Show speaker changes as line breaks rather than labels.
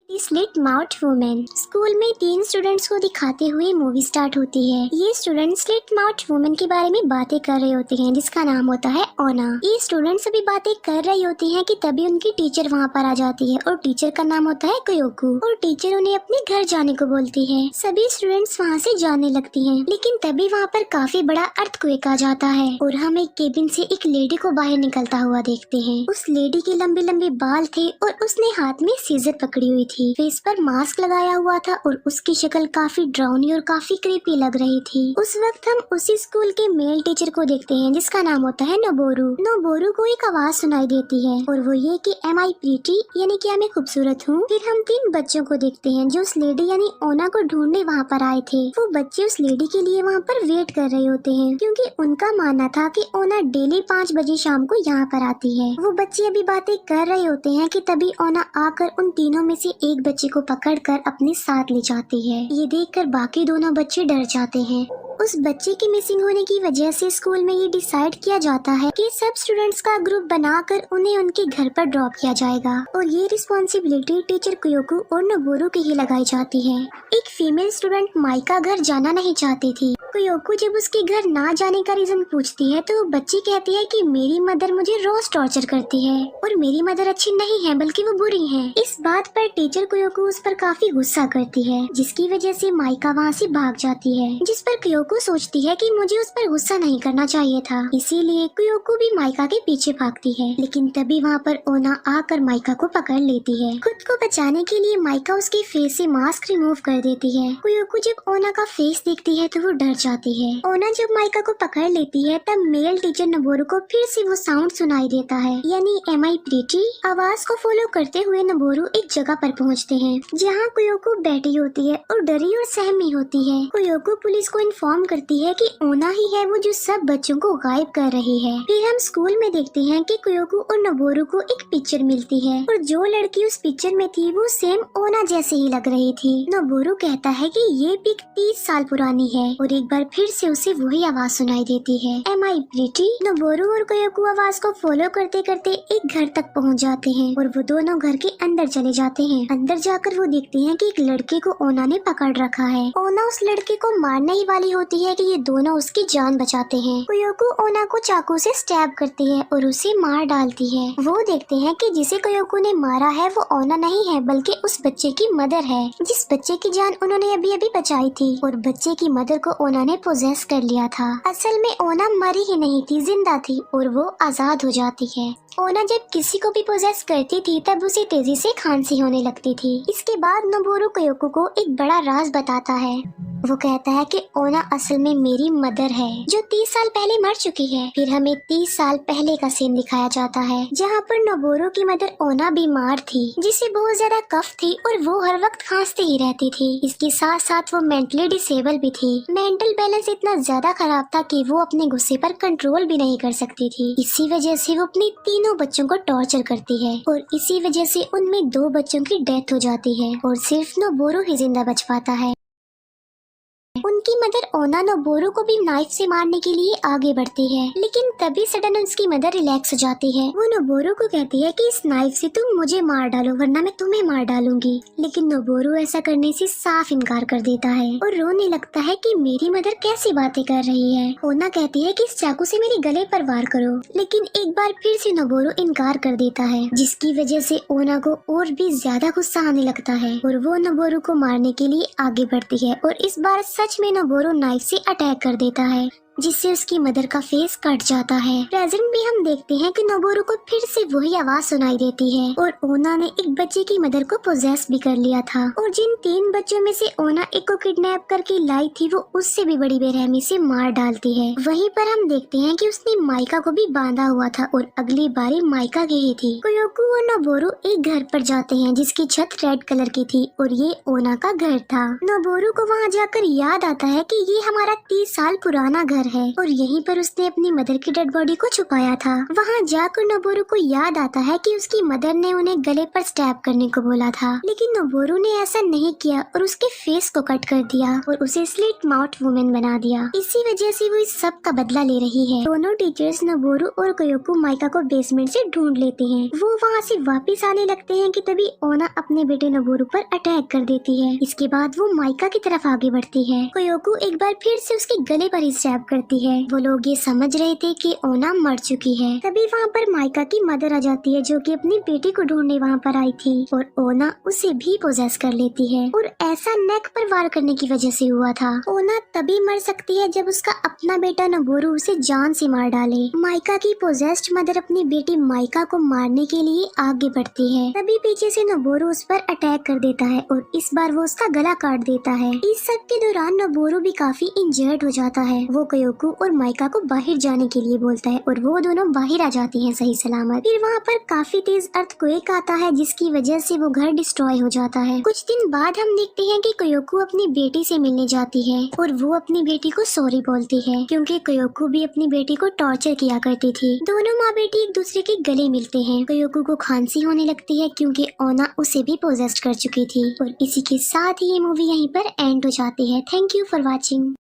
Slit mouth women. School में 3 students को दिखाते हुए मूवी स्टार्ट होती है। ये स्टूडेंट स्लिट माउथ वुमेन के बारे में बातें कर रहे होते हैं जिसका नाम होता है ओना। ये स्टूडेंट्स अभी बातें कर रही होती हैं कि तभी उनकी टीचर वहाँ पर आ जाती है और टीचर का नाम होता है क्योको और टीचर उन्हें अपने घर जाने को बोलती है। सभी स्टूडेंट्स वहाँ से जाने लगती हैं, लेकिन तभी वहाँ पर काफी बड़ा अर्थक्वेक आ जाता है और हम एक केबिन से एक लेडी को बाहर निकलता हुआ देखते हैं। उस लेडी के लंबे लंबे बाल थे और उसने हाथ में सीजर पकड़ी हुई थी। फेस पर मास्क लगाया हुआ था और उसकी शक्ल काफी ड्राउनी और काफी क्रीपी लग रही थी। उस वक्त हम उसी स्कूल के मेल टीचर को देखते हैं जिसका नाम होता है नोबोरू। नोबोरू को एक आवाज सुनाई देती है और वो ये कि एम आई प्रीटी यानी कि मैं खूबसूरत हूँ। फिर हम 3 बच्चों को देखते हैं जो उस लेडी यानी ओना को ढूंढने वहाँ पर आए थे। वो बच्चे उस लेडी के लिए वहाँ पर वेट कर रहे होते हैं क्योंकि उनका मानना था कि ओना डेली 5 बजे शाम को यहाँ पर आती है। वो बच्चे अभी बातें कर रहे होते हैं कि तभी ओना आकर उन तीनों में से एक बच्चे को पकड़कर अपने साथ ले जाती है। ये देखकर बाकी दोनों बच्चे डर जाते हैं। उस बच्चे की मिसिंग होने की वजह से स्कूल में ये डिसाइड किया जाता है कि सब स्टूडेंट्स का ग्रुप बनाकर उन्हें उनके घर पर ड्रॉप किया जाएगा और ये रिस्पॉन्सिबिलिटी टीचर क्योको और नोबोरू की ही लगाई जाती है। एक फीमेल स्टूडेंट माइका घर जाना नहीं चाहती थी। क्योको जब उसके घर ना जाने का रीजन पूछती है तो बच्ची कहती है कि मेरी मदर मुझे रोज टॉर्चर करती है और मेरी मदर अच्छी नहीं है बल्कि वो बुरी है। इस बात पर टीचर क्योको उस पर काफी गुस्सा करती है जिसकी वजह से माइका वहाँ से भाग जाती है, जिस पर क्योको सोचती है कि मुझे उस पर गुस्सा नहीं करना चाहिए था, इसीलिए क्योको भी माइका के पीछे भागती है। लेकिन तभी वहाँ पर ओना आकर माइका को पकड़ लेती है। खुद को बचाने के लिए माइका उसके फेस से मास्क रिमूव कर देती है। क्योको जब ओना का फेस देखती है तो वो डर जाती है। ओना जब माइका को पकड़ लेती है तब मेल टीचर नोबोरू को फिर से वो साउंड सुनाई देता है यानी एम आई प्रीटी। आवाज को फॉलो करते हुए नोबोरू एक जगह पर पहुँचते हैं जहाँ क्योको बैठी होती है और डरी और सहमी होती है। क्योको पुलिस को इन्फॉर्म करती है कि ओना ही है वो जो सब बच्चों को गायब कर रही है। फिर हम स्कूल में देखते हैं कि क्योको और नोबोरू को एक पिक्चर मिलती है और जो लड़की उस पिक्चर में थी वो सेम ओना जैसे ही लग रही थी। नोबोरू कहता है कि ये पिक 30 साल पुरानी है और एक बार फिर से उसे वही आवाज सुनाई देती है, एम आई प्रीटी। नोबोरू और क्योको आवाज को फॉलो करते करते एक घर तक पहुंच जाते हैं और वो दोनों घर के अंदर चले जाते हैं। अंदर जाकर वो देखते हैं कि एक लड़के को ओना ने पकड़ रखा है। ओना उस लड़के को मारने ही वाली होती है कि ये दोनों उसकी जान बचाते हैं। क्योको ओना को चाकू से स्टैब करती है और उसे मार डालती है। वो देखते हैं कि जिसे क्योको ने मारा है वो ओना नहीं है बल्कि उस बच्चे की मदर है, जिस बच्चे की जान उन्होंने अभी अभी बचाई थी और बच्चे की मदर को ओना ने पोजेस कर लिया था। असल में ओना मरी ही नहीं थी, जिंदा थी और वो आजाद हो जाती है। ओना जब किसी को भी पोजेस करती थी तब उसे तेजी से खांसी होने लगती थी। इसके बाद नोबोरू क्योको को एक बड़ा राज बताता है। वो कहता है कि ओना असल में मेरी मदर है जो 30 साल पहले मर चुकी है। फिर हमें 30 साल पहले का सीन दिखाया जाता है जहाँ पर नोबोरू की मदर ओना बीमार थी जिसे बहुत ज्यादा कफ थी और वो हर वक्त खांसती ही रहती थी। इसके साथ साथ वो मेंटली डिसेबल भी थी। मेंटल बैलेंस इतना ज्यादा खराब था कि वो अपने गुस्से पर कंट्रोल भी नहीं कर सकती थी। इसी वजह से वो अपने तीनों बच्चों को टॉर्चर करती है और इसी वजह से उनमें 2 बच्चों की डेथ हो जाती है और सिर्फ नोबोरू ही जिंदा बच पाता है। उनकी मदर ओना नोबोरू को भी नाइफ से मारने के लिए आगे बढ़ती है, लेकिन तभी सडन उसकी मदर रिलैक्स हो जाती है। वो नोबोरू को कहती है कि इस नाइफ से तुम मुझे मार डालो वरना मैं तुम्हें मार डालूंगी, लेकिन नोबोरू ऐसा करने से साफ इनकार कर देता है और रोने लगता है कि मेरी मदर कैसी बातें कर रही है। ओना कहती है कि इस चाकू से मेरे गले पर वार करो, लेकिन एक बार फिर से नोबोरू इनकार कर देता है जिसकी वजह से ओना को और भी ज्यादा गुस्सा आने लगता है और वो नोबोरू को मारने के लिए आगे बढ़ती है और इस बार सच में नोबोरू नाइफ से अटैक कर देता है जिससे उसकी मदर का फेस कट जाता है। प्रेजेंट में हम देखते हैं कि नोबोरू को फिर से वही आवाज सुनाई देती है और ओना ने एक बच्चे की मदर को पोजेस भी कर लिया था और जिन 3 बच्चों में से ओना एक को किडनैप करके लाई थी वो उससे भी बड़ी बेरहमी से मार डालती है। वहीं पर हम देखते हैं कि उसने माइका को भी बांधा हुआ था और अगली बारी माइका की ही थी। क्योको और नोबोरू एक घर पर जाते हैं जिसकी छत रेड कलर की थी और ये ओना का घर था। नोबोरू को वहाँ जाकर याद आता है कि ये हमारा 30 साल पुराना घर घर है और यहीं पर उसने अपनी मदर की डेड बॉडी को छुपाया था। वहाँ जाकर नोबोरू को याद आता है कि उसकी मदर ने उन्हें गले पर स्टैब करने को बोला था, लेकिन नोबोरू ने ऐसा नहीं किया और उसके फेस को कट कर दिया और उसे स्लिट माउथ वुमेन बना दिया। इसी वजह से वो इस सब का बदला ले रही है। दोनों टीचर्स नोबोरू और कोयोकु माइका को बेसमेंट से ढूंढ लेते हैं। वो वहाँ से वापस आने लगते हैं कि तभी ओना अपने बेटे नोबोरू पर अटैक कर देती है। इसके बाद वो माइका की तरफ आगे बढ़ती है। कोयोकु एक बार फिर से उसके गले पर ही स्टैब करती है। वो लोग ये समझ रहे थे कि ओना मर चुकी है। तभी वहाँ पर माइका की मदर आ जाती है जो कि अपनी बेटी को ढूंढने वहाँ पर आई थी और ओना उसे भी पोजेस कर लेती है और ऐसा नेक पर वार करने की वजह से हुआ था। ओना तभी मर सकती है जब उसका अपना बेटा नोबोरू उसे जान से मार डाले। माइका की पोजेस्ड मदर अपनी बेटी माइका को मारने के लिए आगे बढ़ती है। तभी पीछे से नोबोरू उस पर अटैक कर देता है और इस बार वो उसका गला काट देता है। इस सब के दौरान नोबोरू भी काफी इंजर्ड हो जाता है। वो कोयोकु और माइका को बाहर जाने के लिए बोलता है और वो दोनों बाहर आ जाती हैं सही सलामत। फिर वहाँ पर काफी तेज अर्थक्वेक आता है जिसकी वजह से वो घर डिस्ट्रॉय हो जाता है। कुछ दिन बाद हम देखते हैं कि कोयोकु अपनी बेटी से मिलने जाती है और वो अपनी बेटी को सॉरी बोलती है क्योंकि कोयोकु भी अपनी बेटी को टॉर्चर किया करती थी। दोनों माँ बेटी एक दूसरे के गले मिलते हैं। कोयोकु को खांसी होने लगती है क्योंकि ओना उसे भी पोजेस्ट कर चुकी थी और इसी के साथ ही ये मूवी यहीं पर एंड हो जाती है। Thank you for watching.